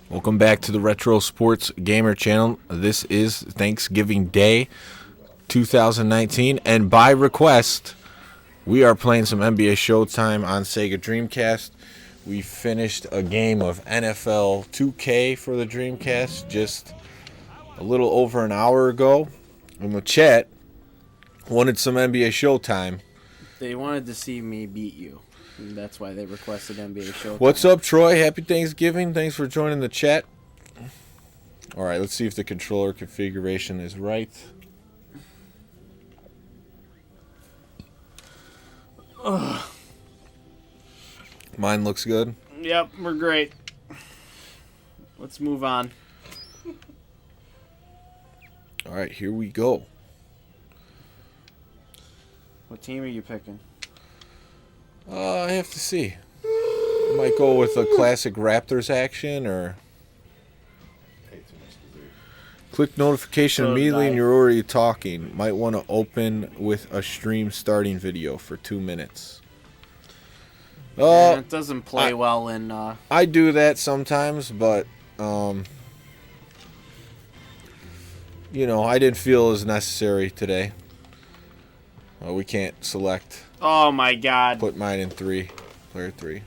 Welcome back to the Retro Sports Gamer channel. This is Thanksgiving Day 2019, and by request, we are playing some NBA Showtime on Sega Dreamcast. We finished a game of NFL 2K for the Dreamcast just a little over an hour ago. And the chat wanted some NBA Showtime. They wanted to see me beat you. And that's why they requested NBA Showtime. What's up, Troy? Happy Thanksgiving. Thanks for joining the chat. All right, let's see if the controller configuration is right. Ugh. Mine looks good. Yep, we're great. Let's move on. All right, here we go. What team are you picking? I have to see. Might go with a classic Raptors action, or click notification immediately and you're already talking. Might want to open with a stream starting video for 2 minutes. It doesn't play well in... I do that sometimes, but, you know, I didn't feel as necessary today. We can't select. Oh, my God. Put mine in 3. Player 3.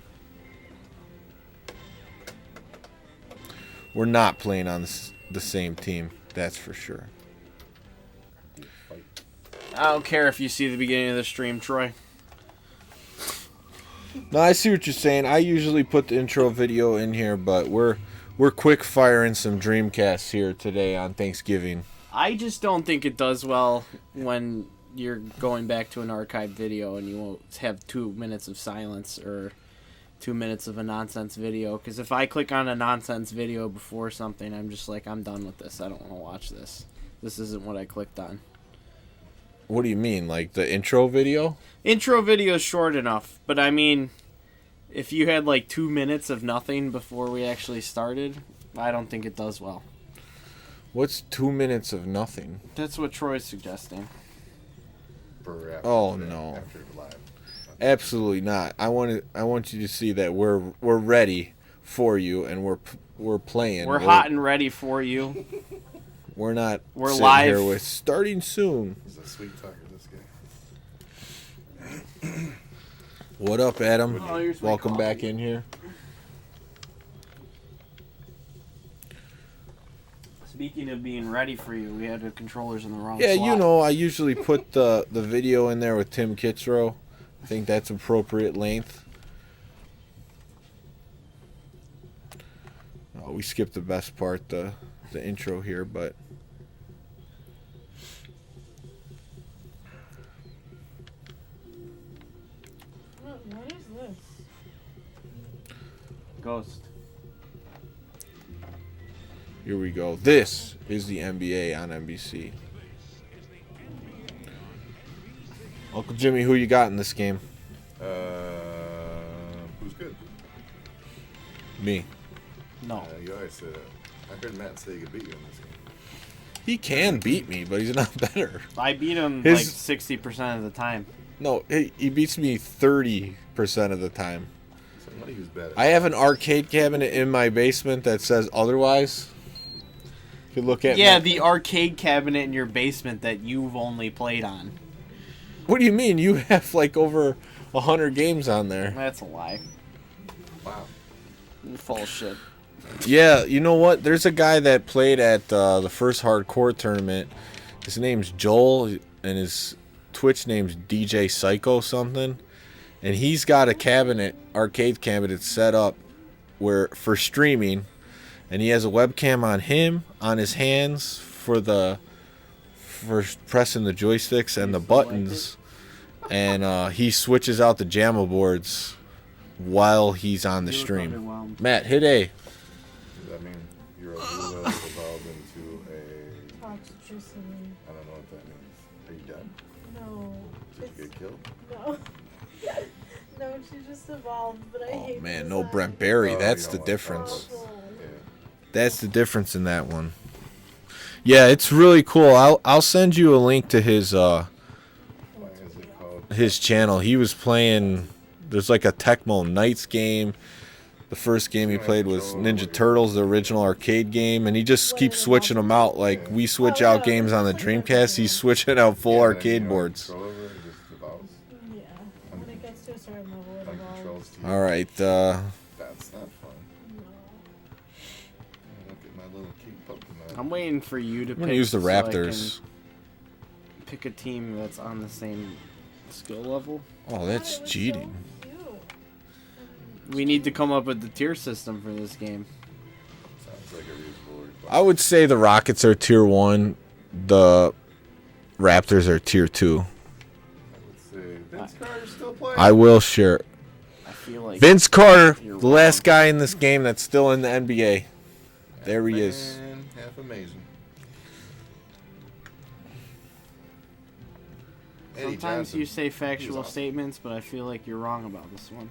We're not playing on the same team. That's for sure. I don't care if you see the beginning of the stream, Troy. No, I see what you're saying. I usually put the intro video in here, but we're quick firing some Dreamcasts here today on Thanksgiving. I just don't think it does well when you're going back to an archived video and you won't have 2 minutes of silence or 2 minutes of a nonsense video. Because if I click on a nonsense video before something, I'm just like, I'm done with this. I don't want to watch this. This isn't what I clicked on. What do you mean? Like the intro video? Intro video is short enough. But I mean, if you had like 2 minutes of nothing before we actually started, I don't think it does well. What's 2 minutes of nothing? That's what Troy's suggesting. Oh no. Absolutely not. I want you to see that we're ready for you, and we're playing. We're hot and ready for you. We're not. We're sitting live here with starting soon. He's a sweet talker, this guy. What up, Adam? Oh, welcome back in here. Speaking of being ready for you, we had the controllers in the wrong Yeah, slot. you know, I usually put the video in there with Tim Kitzrow. I think that's appropriate length. Oh, we skipped the best part, the intro here, but What is this? Ghost. here we go. This is the NBA on NBC. Uncle Jimmy, who you got in this game? Who's good? Me. No. You always say that. I heard Matt say he could beat you in this game. He can beat me, but he's not better. I beat him His- like 60% of the time. No, he beats me 30% of the time. Somebody who's bad at I have an arcade cabinet in my basement that says otherwise. If you look at Yeah, my- the arcade cabinet in your basement that you've only played on. What do you mean? You have like over 100 games on there. That's a lie. Wow. You're full of shit. Yeah, you know what? There's a guy that played at the first hardcore tournament. His name's Joel, and his Twitch name's DJ Psycho something. And he's got a cabinet, arcade cabinet set up where for streaming, and he has a webcam on him, on his hands for pressing the joysticks and the buttons, and he switches out the JAMA boards while he's on the stream. Matt, hit A. Does that mean you're a Lula evolved into a... Toxicity. I don't know what that means. Are you dead? No. Did you get killed? No. No, she just evolved, but I hate Oh man, the no design. Brent Berry. Oh, That's you the don't like difference. Oh, Yeah. That's the difference in that one. Yeah, it's really cool. I'll send you a link to his Why is it called? channel. He was playing. There's like a Tecmo Knights game. The first game he played was Ninja Turtles, the original arcade game, and he just keeps switching them out. Like we switch out games on the Dreamcast, he's switching out full arcade boards. Control over it, it just evolves. Yeah. When it gets to a certain level, it Like evolves. controls to you. All right, That's not fun. No. Look at my little cute Pokemon. I'm waiting for you to I'm pick. gonna use the so I Raptors. can pick a team that's on the same skill level. Oh, that's It was cheating. so cute. We need to come up with the tier system for this game. Sounds like a reasonable request. I would say the Rockets are tier 1, the Raptors are tier 2. I would say Vince Carter's still playing. I will share. I feel like Vince Carter, You're the last guy in this game that's still in the NBA. There he is. Man, half amazing. Eddie sometimes Johnson. you say factual awesome. statements, but I feel like you're wrong about this one.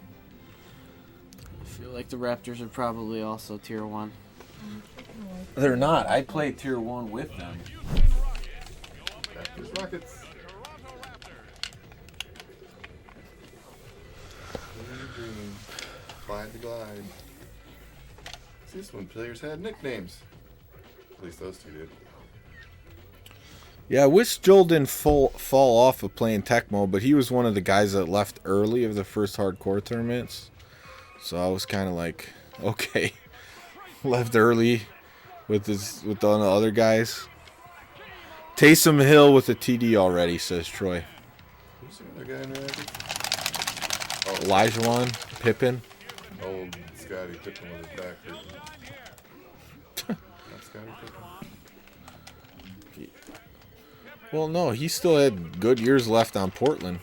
I feel like the Raptors are probably also tier 1. They're not. I play tier 1 with them. Raptors Rockets. Dreaming. Glide to glide. See, this when players had nicknames. At least those two did. Yeah, I wish Joel didn't fall off of playing Tecmo, but he was one of the guys that left early of the first hardcore tournaments. So I was kind of like, okay, left early with the other guys. Taysom Hill with a TD already, says Troy. Who's the other guy in the Raptors? Oh, Elijah Pippen. old Scotty Pippen with his back hurt. Not Scotty Pippen. Well, no, he still had good years left on Portland.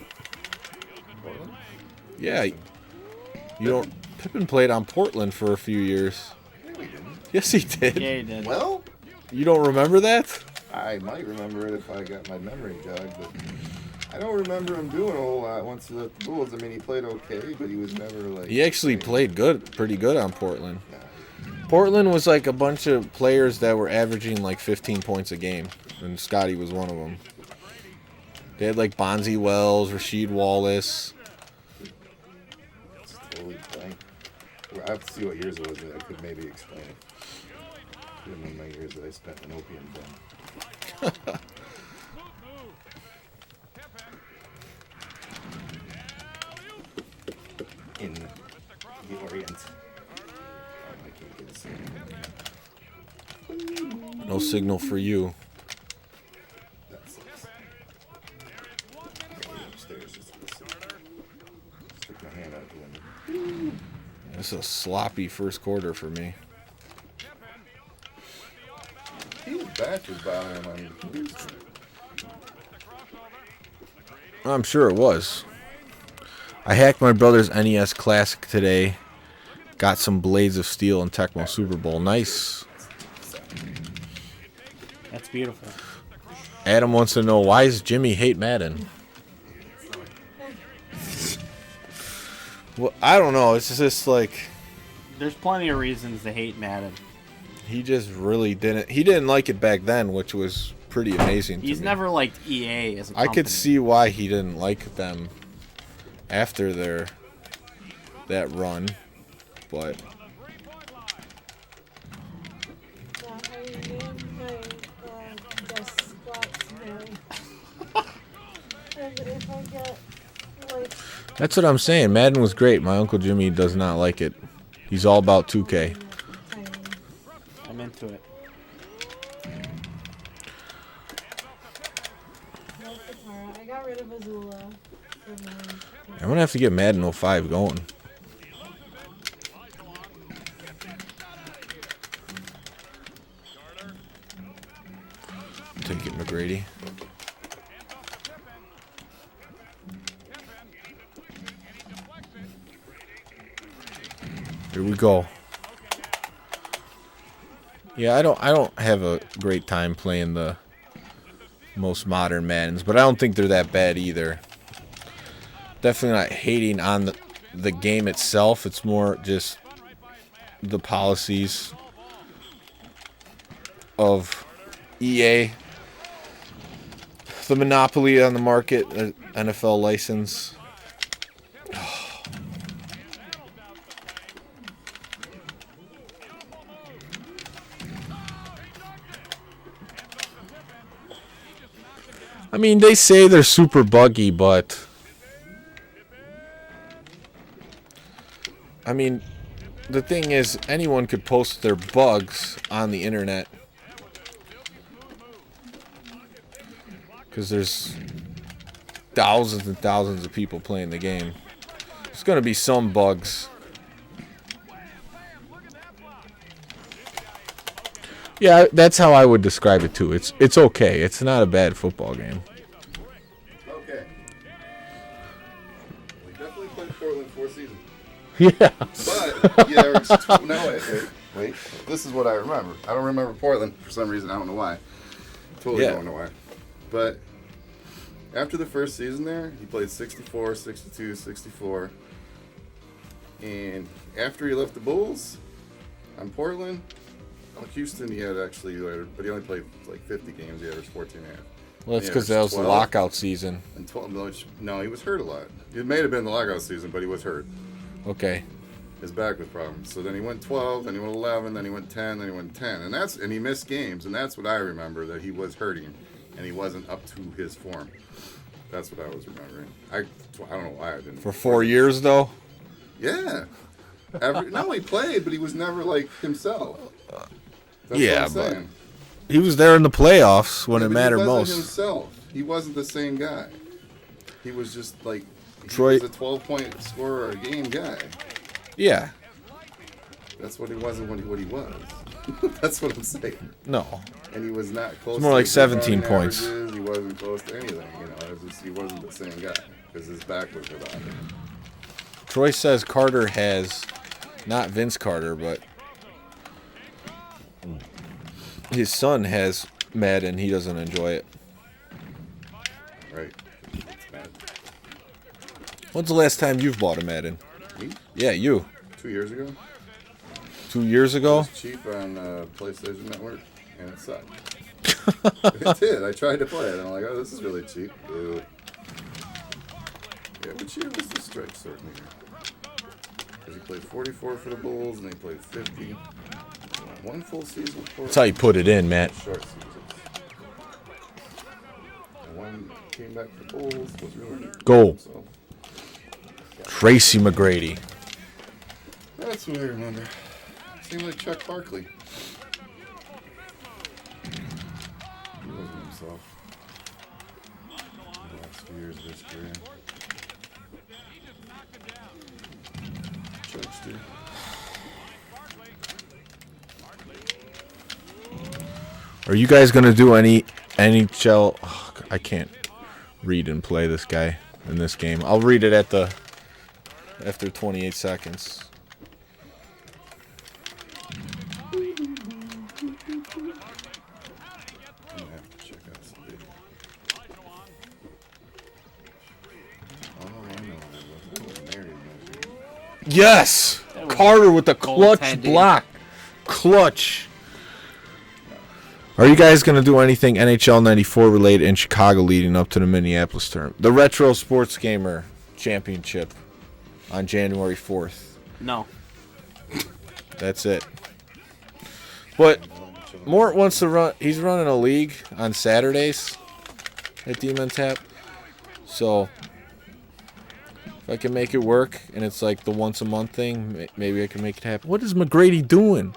Portland? Yeah, you don't. Pippen played on Portland for a few years. No, he didn't. Yes, he did. Yeah, he did. Well, You don't remember that? I might remember it if I got my memory jogged, but I don't remember him doing a whole lot once he left the Bulls. I mean, he played okay, but he was never like. He actually played pretty good on Portland. Nah, Portland was like a bunch of players that were averaging like 15 points a game, and Scotty was one of them. They had like Bonzi Wells, Rasheed Wallace. it's totally blank. Well, I have to see what years it was. I could maybe explain it. Could have been my years that I spent in opium den. In the Orient. Oh, I can't get a signal. No signal for you. That sucks. Go upstairs just to listen. Stick my hand out the window. It's a sloppy first quarter for me. His back was bothering him on Houston. I'm sure it was. I hacked my brother's NES Classic today. Got some Blades of Steel and Tecmo Super Bowl. Nice. That's beautiful. Adam wants to know, why does Jimmy hate Madden? Well, I don't know. It's just like There's plenty of reasons to hate Madden. he just really didn't. He didn't like it back then, which was pretty amazing. He's to me. never liked EA as a I company. could see why he didn't like them after that run, but I named my desk spots Mary. And if I get, like, that's what I'm saying. Madden was great. My Uncle Jimmy does not like it. He's all about 2K. tiny. I'm into it. No Katara. I got rid of Azula for mine. I'm gonna have to get Madden 05 going. Take it, McGrady. Here we go. Yeah, I don't have a great time playing the most modern Maddens, but I don't think they're that bad either. Definitely not hating on the game itself. It's more just the policies of EA, the monopoly on the market, the NFL license. I mean, they say they're super buggy, but I mean, the thing is, anyone could post their bugs on the internet because there's thousands and thousands of people playing the game. There's gonna be some bugs. Yeah, that's how I would describe it too. It's okay. It's not a bad football game. Okay. We definitely played Portland 4 seasons. Yeah. But, yeah, wait. This is what I remember. I don't remember Portland for some reason. I don't know why. Totally don't know why. But after the first season there, he played 64, 62, 64. And after he left the Bulls on Portland, Houston, he had actually, but he only played like 50 games. He averaged 14 and a half. Well, that's because that was the lockout season. And 12, no, he was hurt a lot. It may have been the lockout season, but he was hurt. Okay. His back was problems. So then he went 12, then he went 11, then he went 10, then he went 10. And he missed games, and that's what I remember, that he was hurting, and he wasn't up to his form. That's what I was remembering. I don't know why I didn't. For 4 years, though? Yeah. No, he played, but he was never like himself. That's Yeah, what I'm saying. He was there in the playoffs when it mattered he most. wasn't himself. He wasn't the same guy. He was just like Troy, he was a 12-point scorer a game guy. Yeah. That's what he wasn't what he was. That's what I'm saying. No. And he was not close. It's more to like his 17 rebounding points. averages. He wasn't close to anything. It was just, he wasn't the same guy because his back was about him. Troy says Carter has, not Vince Carter, but his son has Madden. He doesn't enjoy it. Right. It's bad. When's the last time you've bought a Madden? Me? Yeah, you. 2 years ago. 2 years It ago? was cheap on PlayStation Network, and it sucked. It did. I tried to play it, and I'm like, oh, this is really cheap. Ew. Yeah, but year was the strike certain year. Because he played 44 for the Bulls, and he played 50. One full season. That's how you put it in, Matt. Short seasons. And one came back for the Bulls, was really good. Go. So, Tracy McGrady. that's what I remember. Seemed like Chuck Barkley. He wasn't himself. The last few years of his career. Chuckster. Are you guys going to do any NHL? Oh, I can't read and play this guy in this game. I'll read it after 28 seconds. Yes! Carter with the clutch goaltending. block. Clutch. Are you guys going to do anything NHL 94 related in Chicago leading up to the Minneapolis tournament? The Retro Sports Gamer Championship on January 4th. No. That's it. But Mort wants to run. He's running a league on Saturdays at Demon Tap. So if I can make it work and it's like the once a month thing, maybe I can make it happen. What is McGrady doing?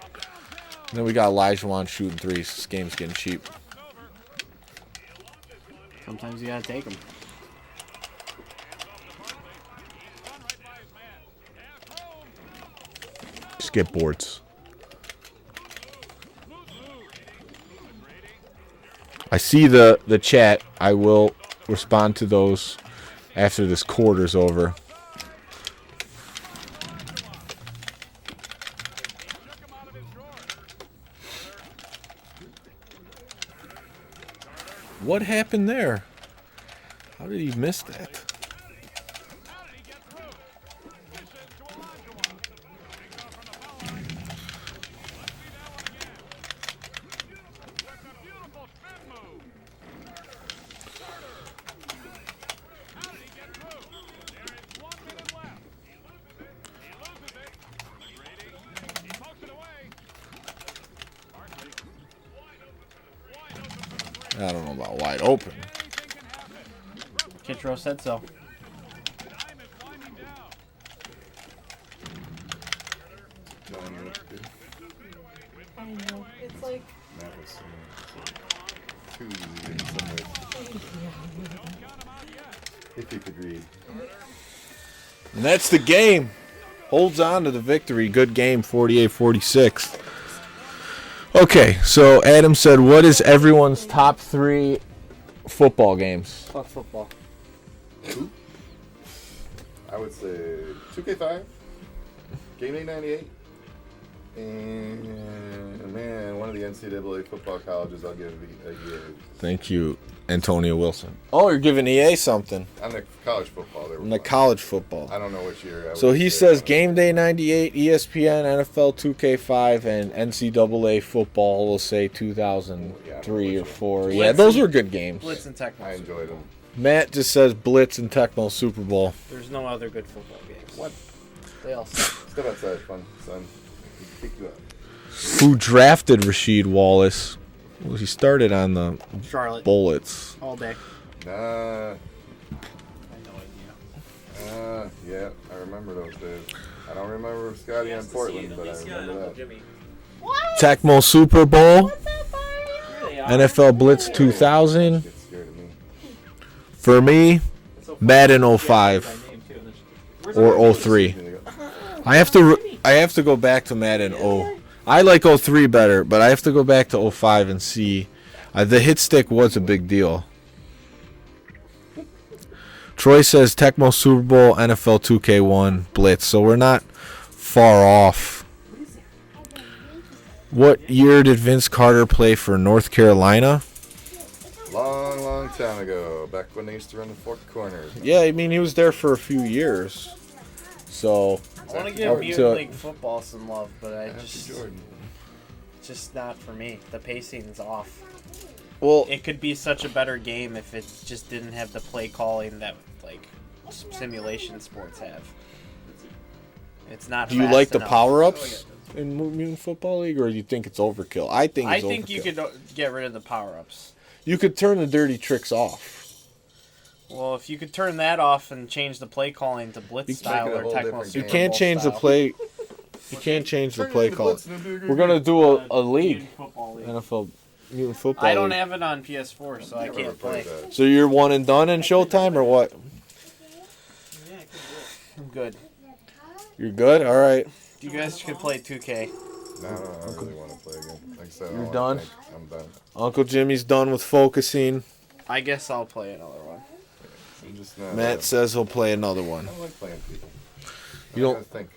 And then we got Elijah shooting threes. This game's getting cheap. Sometimes you gotta take them. Just get boards. I see the chat. I will respond to those after this quarter's over. What happened there? How did he miss that? I don't know about wide open. Kitro said so. I know. It's like. That was too easy in some ways. If you could read. And that's the game. Holds on to the victory. Good game, 48-46. Okay, so Adam said, what is everyone's top 3 football games? Fuck football. I would say 2K5, Game Day 98, and man, one of the NCAA football colleges I'll give a Thank you, Antonio Wilson. Oh, you're giving EA something. on the college football. They were On the fun. college football. I don't know which year. So he says Game Day 98, ESPN, NFL 2K5, and NCAA football, we'll say 2003 or 4. Yeah, those were good games. Blitz and Tecmo. I enjoyed them. Matt just says Blitz and Tecmo Super Bowl. There's no other good football games. What? They all suck. Step outside, fun, son. Pick you up. Who drafted Rasheed Wallace? Well, he started on the Charlotte. Bullets. All day. Nah. I have no idea. Yeah, I remember those days. I don't remember Scotty on Portland, but I remember that. What? Tecmo Super Bowl. What's that, Barry? NFL Blitz 2000. Get scared of me. For me, Madden 05 or 03. I have to go back to Madden 0. I like 03 better, but I have to go back to 05 and see. The hit stick was a big deal. Troy says Tecmo Super Bowl, NFL 2K1, Blitz. So we're not far off. What year did Vince Carter play for North Carolina? Long time ago, back when they used to run the four corners. Yeah, I mean, he was there for a few years. So, I want to Up give to- Mutant League football some love, but After Jordan. just not for me. The pacing's off. well, It could be such a better game if it just didn't have the play calling that like simulation sports have. It's not. do you fast like the enough. power-ups in Mutant Football League, or do you think it's overkill? I think I it's think overkill. you could get rid of the power ups. You could turn the dirty tricks off. Well, if you could turn that off and change the play calling to blitz You style can't or get a whole Tecmo different Super You game. can't Bowl change the style. play. You can't change the Turn play the call. blitz into a We're gonna do a league, Mutant Football League. NFL Mutant Football. I don't League. have it on PS4, so I Never can't played play. that. So you're one and done in Showtime, or what? I'm good. You're good. All right. You guys could play 2K. No, I don't really want to play again. Like I said, I You're don't done? think I'm done. Uncle Jimmy's done with focusing. I guess I'll play another one. I'm just not. Matt says he'll play another one. I don't like playing people. You don't- I think.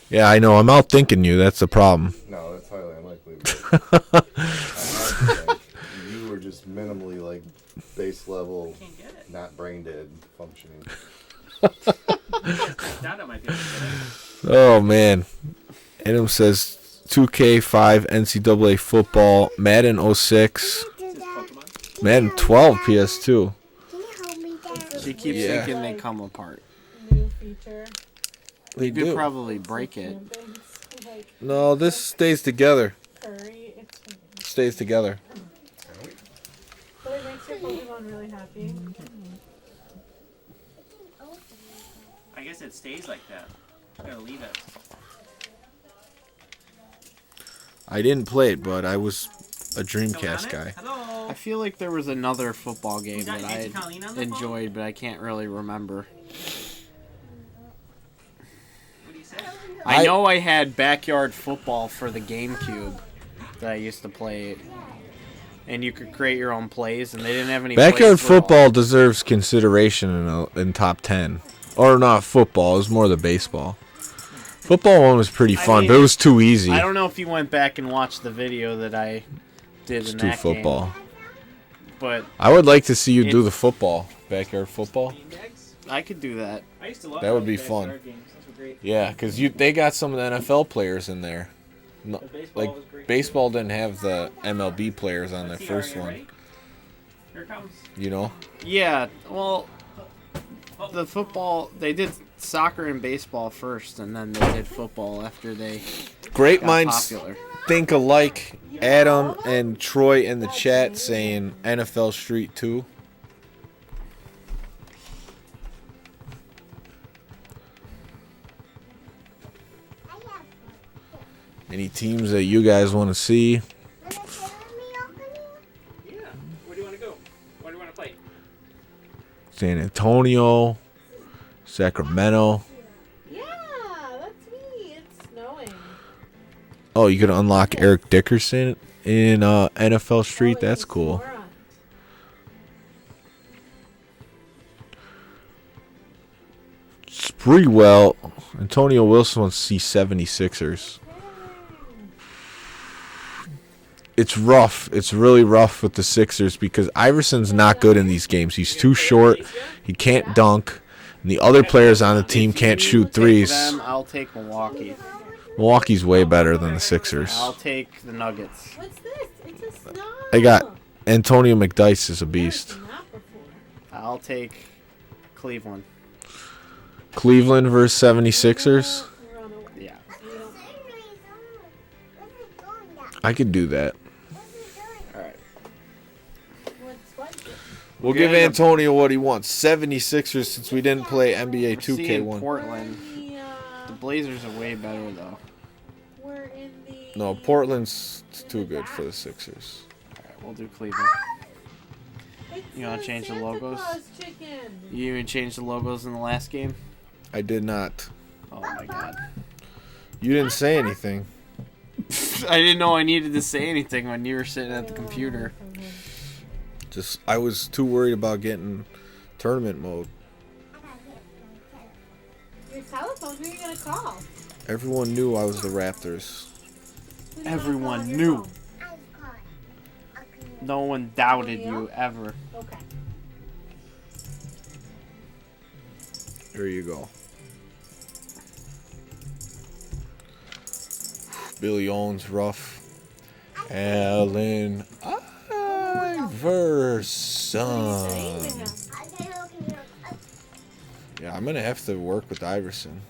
Yeah, I know. I'm out thinking you. That's the problem. No, that's highly unlikely. But I think you were just minimally like base level, not brain dead functioning. Oh man. Adam says 2K5 NCAA football, Madden 06, Madden 12 PS2. She keeps Yeah. thinking they come apart. New feature. They You could do. probably break it. Things like No, this stays together. curry. It's Stays together. but it makes your Pokemon really happy. I guess it stays like that. I'm gonna leave it. I didn't play it, but I was a Dreamcast Still on guy. it? Hello. I feel like there was another football game You got that Nancy Colleen on I the phone? enjoyed, but I can't really remember. What do you say? I I- know I had backyard football for the GameCube that I used to play, and you could create your own plays, and they didn't have any. Backyard plays for all- football deserves consideration in top 10. Or not football, it was more the baseball. Football one was pretty I fun, mean, but it was too easy. I don't know if you went back and watched the video that I did It's in too that football. game, but I would like to see you do It's- the football. Backyard football. I could do that. I used to love That would those be fun. backyard games. Those were great. Yeah, because they got some of the NFL players in there. No, The baseball like was great. baseball didn't have the MLB players on their Let's see, are first you one. ready? Here it comes. You know? Yeah, well, the football, they did soccer and baseball first, and then they did football after they Great got minds popular. think alike. Adam and Troy in the chat saying NFL Street 2. Any teams that you guys want to see? Yeah. Where do you want to go? Where do you want to play? San Antonio, Sacramento. Yeah, that's me. It's snowing. Oh, you can unlock Eric Dickerson in NFL Street. Oh, That's it's cool. Laura. Spreewell. Antonio Wilson wants to see 76ers. It's rough. It's really rough with the Sixers because Iverson's not good in these games. He's too short. He can't dunk. And the other players on the team can't shoot Take threes. them, I'll take Milwaukee. Milwaukee's way better than the Sixers. I'll take the Nuggets. What's this? It's a snow. I got Antonio McDyess is a beast. Not before. I'll take Cleveland. Cleveland versus 76ers. Run away. Yeah. I could do that. All right. What's We'll Okay, give Antonio what he wants. 76ers since we didn't play NBA We're seeing 2K1. Portland. The Blazers are way better though. We're in the. No, Portland's too good for the Sixers. All right, we'll do Cleveland. It's You wanna a change the Santa logos? Claus chicken. You even changed the logos in the last game. I did not. Oh my god. You didn't say anything. I didn't know I needed to say anything when you were sitting at the computer. Just I was too worried about getting tournament mode. Your telephone, who are you going to call? Everyone knew I was the Raptors. Who do you wanna Everyone call on your knew. phone? No one doubted you ever. Okay. There you go. Billy Owens, rough. Allen Iverson. Yeah, I'm gonna have to work with Iverson.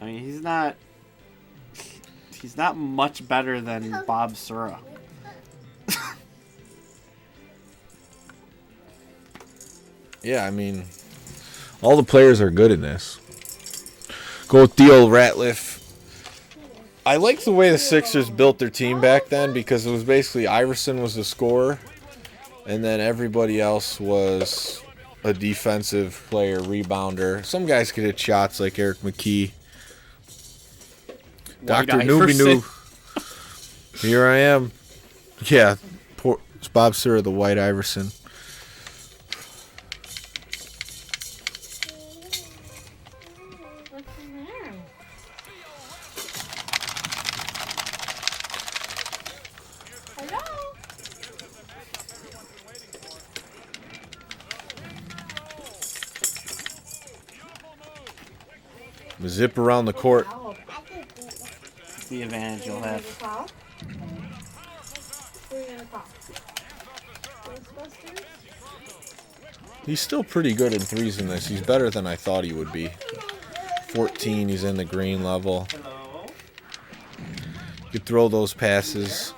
I mean, he's not much better than Bob Sura. Yeah, I mean, all the players are good in this. Go with Theo Ratliff. I like the way the Sixers built their team back then because it was basically Iverson was the scorer, and then everybody else was a defensive player, rebounder. Some guys could hit shots like Eric McKee. Dr. Newbie Noob. Here I am. Yeah, it's Bob Sura, the White Iverson. What's in there? Hello? Zip around the court. Oh, It's the advantage you'll have. call? Who are you going to call? Ghostbusters? He's still pretty good in threes in this. He's better than I thought he would be. 14, he's in the green level. Hello. You could throw those passes.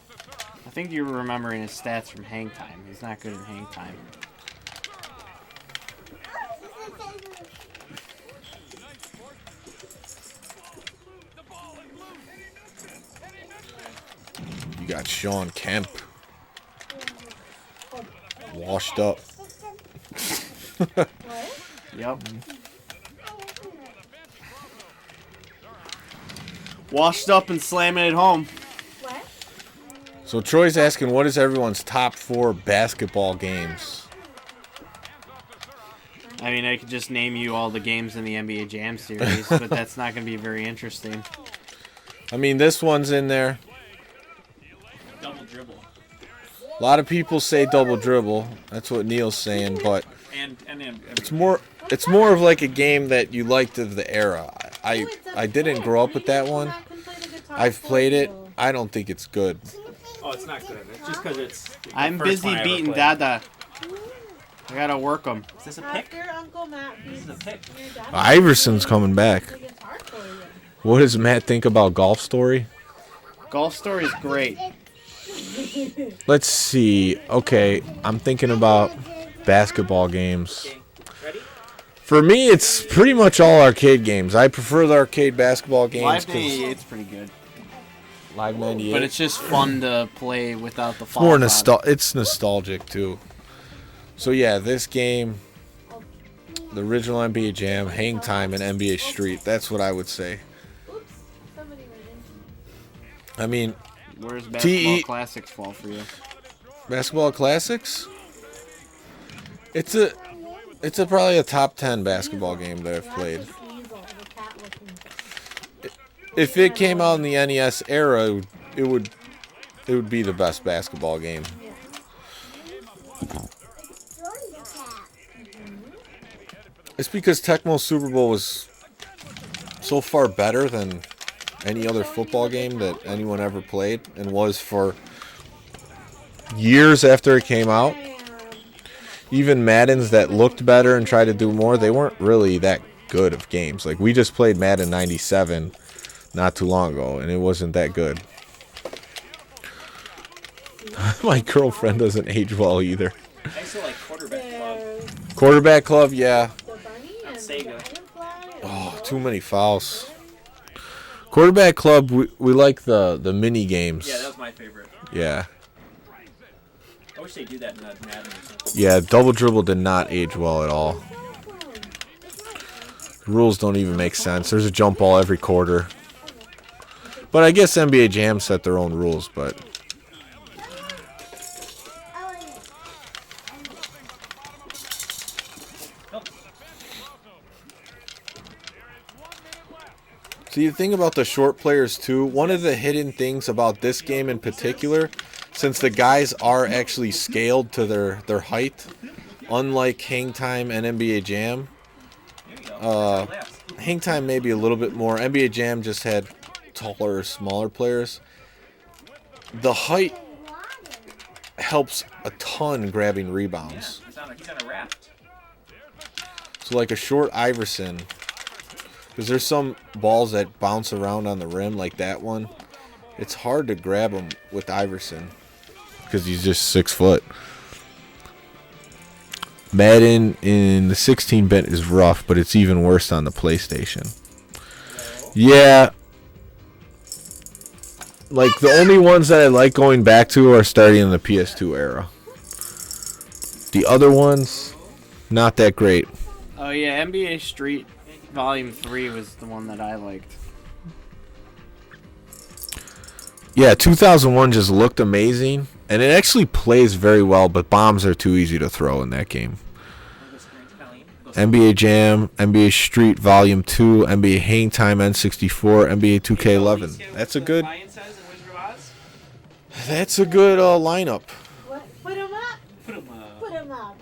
I think you're remembering his stats from hang time. He's not good in hang time. You got Sean Kemp. Washed up. What? Yep. Washed up and slamming it home. What? So Troy's asking, what is everyone's top 4 basketball games? I mean, I could just name you all the games in the NBA Jam series, but that's not going to be very interesting. I mean, this one's in there. Double dribble. A lot of people say double dribble. That's what Neil's saying, but And it's more of like a game that you liked of the era. I didn't grow up with that one. I've played it. I don't think it's good. Oh, it's not good. It's just because it's. the I'm first busy one I ever beating played. Dada. I gotta work him. Is this a pick? After Uncle Matt This is a pick. Iverson's coming back. The guitar for you. What does Matt think about Golf Story? Golf Story is great. Let's see. Okay, I'm thinking about basketball games. Ready? For me, it's pretty much all arcade games. I prefer the arcade basketball games Live 'cause 88's pretty good. Live 98. But it's just fun to play without the fall. More it's nostalgic too. So yeah, this game, the original NBA Jam, Hang Time, and NBA Street. That's what I would say. Oops. Somebody went in. I mean, Where's Basketball Classics fall for you? Basketball Classics. It's probably a top 10 basketball game that I've played. That's a weasel, the cat-looking. If it came out in the NES era, it would be the best basketball game. It's because Tecmo Super Bowl was so far better than any other football game that anyone ever played, and was for years after it came out. Even Maddens that looked better and tried to do more, they weren't really that good of games. Like, we just played Madden 97 not too long ago, and it wasn't that good. My girlfriend doesn't age well either. I used to like Quarterback Club Quarterback Club, yeah. The bunny on and Sega. the butterfly. Oh, too many fouls. Quarterback Club, we like the mini games. Yeah, that was my favorite. Yeah. I wish they do that in Madden or something. Yeah, Double Dribble did not age well at all. The rules don't even make sense. There's a jump ball every quarter. But I guess NBA Jam set their own rules, but... See, the thing about the short players, too, one of the hidden things about this game in particular, since the guys are actually scaled to their height, unlike Hang Time and NBA Jam, Hang Time maybe a little bit more. NBA Jam just had taller, smaller players. The height helps a ton grabbing rebounds. He's on a raft. So like a short Iverson, because there's some balls that bounce around on the rim like that one. It's hard to grab them with Iverson because he's just 6 foot. Madden in the 16-bit is rough, but it's even worse on the PlayStation. Yeah. Like, the only ones that I like going back to are starting in the PS2 era. The other ones, not that great. Oh yeah, NBA Street Volume 3 was the one that I liked. Yeah, 2001 just looked amazing, and it actually plays very well, but bombs are too easy to throw in that game. NBA Jam, NBA Street Volume 2, NBA Hang Time N64, NBA 2K11. That's a good lineup. What? Put him up. Put him up. Put him up.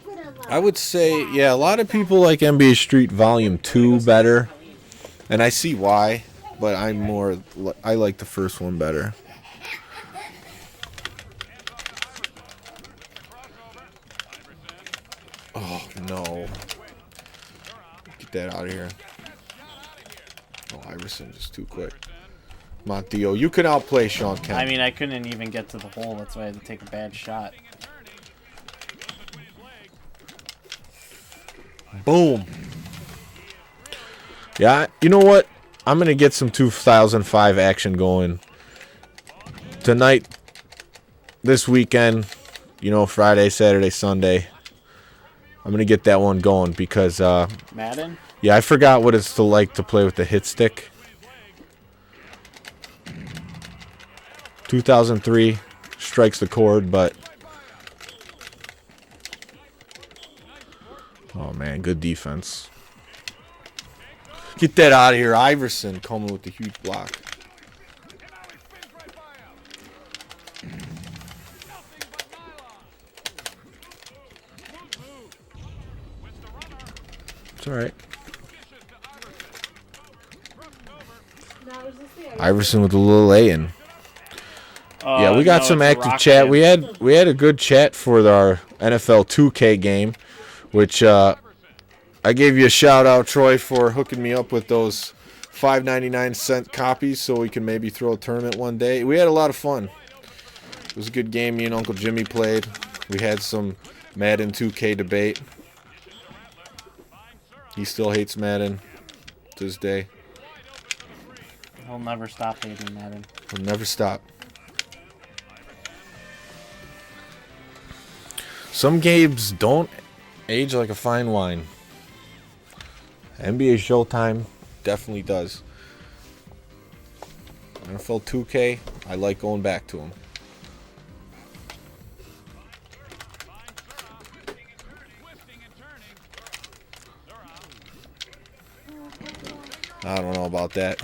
I would say, yeah, a lot of people like NBA Street Volume 2 better, and I see why, but I like the first one better. Oh, no. Get that out of here. Oh, Iverson just too quick. Montillo, you can outplay Sean Kemp. I mean, I couldn't even get to the hole. That's why I had to take a bad shot. Boom. Yeah, you know what? I'm going to get some 2005 action going. Tonight, this weekend, Friday, Saturday, Sunday. I'm going to get that one going because... Madden? Yeah, I forgot what it's like to play with the hit stick. 2003 strikes the chord, but... Oh, man, good defense. Get that out of here. Iverson coming with the huge block. It's all right. Iverson with a little lay-in. Yeah, we got some active chat. We had a good chat for our NFL 2K game, which I gave you a shout out, Troy, for hooking me up with those 5.99 copies so we can maybe throw a tournament one day. We had a lot of fun. It was a good game. Me and Uncle Jimmy played. We had some Madden 2K debate. He still hates Madden to this day. He'll never stop hating Madden. He'll never stop. Some games don't age like a fine wine. NBA Showtime definitely does. NFL 2K, I like going back to them. I don't know about that.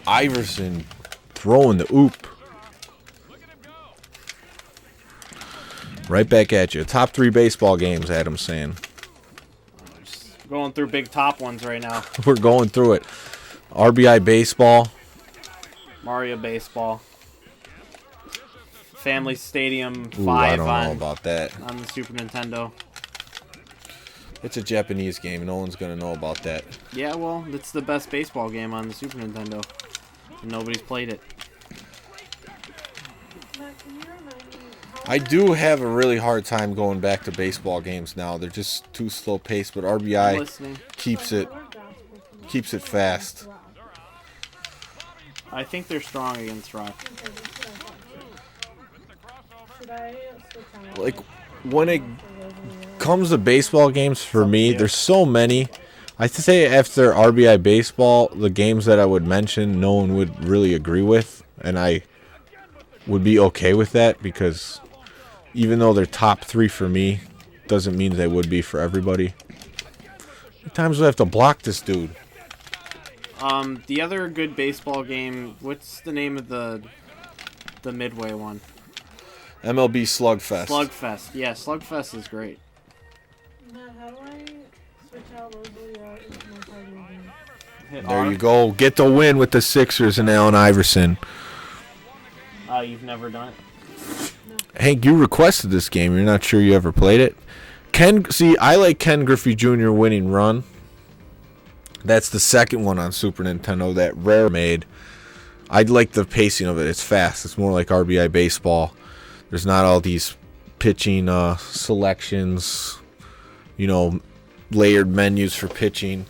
Iverson throwing the oop. Right back at you. Top 3 baseball games, Adam's saying. Going through big top ones right now. We're going through it. RBI Baseball. Mario Baseball. Family Stadium 5 I don't know about that. on the Super Nintendo. It's a Japanese game. No one's going to know about that. Yeah, well, it's the best baseball game on the Super Nintendo. And nobody's played it. Matt, can you remind me how I do have a really hard time going back to baseball games now. They're just too slow paced, but I'm RBI listening. keeps it fast. I think they're strong against Rock. Should I switch on? Like, when it comes to baseball games for me, there's so many. I say after RBI Baseball, the games that I would mention, no one would really agree with, and I would be okay with that because even though they're top 3 for me, doesn't mean they would be for everybody. How many times do I have to block this dude? The other good baseball game, what's the name of the Midway one? MLB Slugfest. Slugfest. Yeah, Slugfest is great. Matt, how do I switch out Rosalia into my party again? Hit There R. you go. Get the win with the Sixers and Allen Iverson. You've never done it? Hank, you requested this game. You're not sure you ever played it? I like Ken Griffey Jr. winning run. That's the second one on Super Nintendo that Rare made. I like the pacing of it. It's fast. It's more like RBI Baseball. There's not all these pitching selections, layered menus for pitching.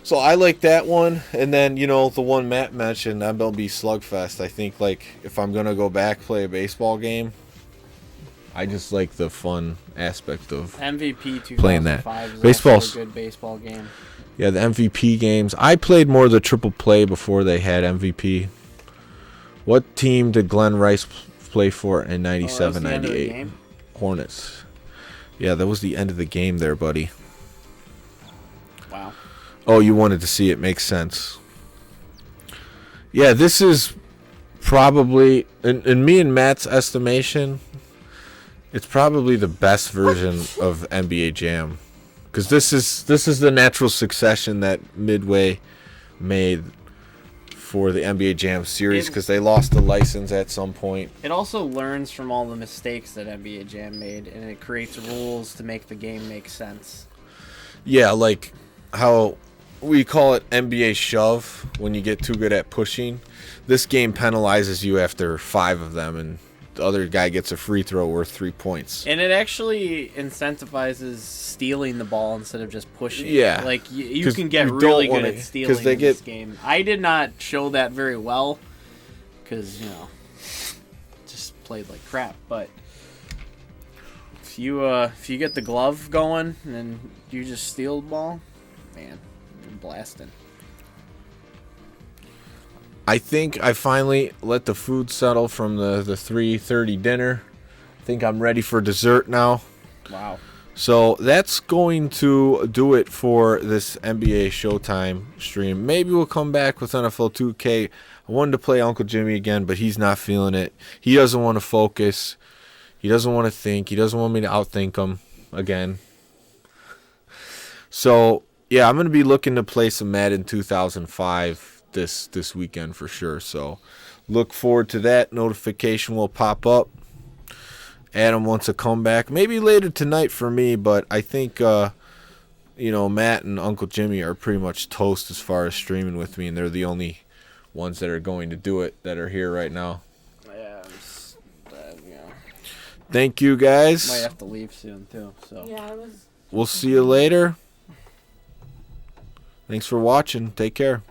So I like that one. And then, the one Matt mentioned, MLB Slugfest. I think, if I'm going to go back play a baseball game, I just like the fun aspect of MVP 2005 playing that. is Baseball's also a good baseball game. Yeah, the MVP games. I played more of the triple play before they had MVP. What team did Glenn Rice play for in 97, the end of the 98? game? Hornets. Yeah, that was the end of the game there, buddy. Wow. Oh, you wanted to see it. Makes sense. Yeah, this is probably, in me and Matt's estimation, it's probably the best version of NBA Jam. Because this is the natural succession that Midway made for the NBA Jam series because they lost the license at some point. It also learns from all the mistakes that NBA Jam made, and it creates rules to make the game make sense. Yeah, like how we call it NBA shove when you get too good at pushing. This game penalizes you after 5 of them, and the other guy gets a free throw worth 3 points. And it actually incentivizes stealing the ball instead of just pushing. Yeah. Like, you 'Cause can get you really don't good wanna- at stealing 'cause they in this get- game. I did not show that very well because, just played like crap. But if you get the glove going and you just steal the ball, man, you're blasting. I think I finally let the food settle from the 3:30 dinner. I think I'm ready for dessert now. Wow. So that's going to do it for this NBA Showtime stream. Maybe we'll come back with NFL 2K. I wanted to play Uncle Jimmy again, but he's not feeling it. He doesn't want to focus. He doesn't want to think. He doesn't want me to outthink him again. So, yeah, I'm going to be looking to play some Madden 2005 this weekend for sure. So, look forward to that. Notification will pop up. Adam wants a comeback. Maybe later tonight for me, but I think, Matt and Uncle Jimmy are pretty much toast as far as streaming with me, and they're the only ones that are going to do it that are here right now. Yeah, Thank you, Might guys. have to leave soon too. So Yeah, I was. We'll see you later. Thanks for watching. Take care.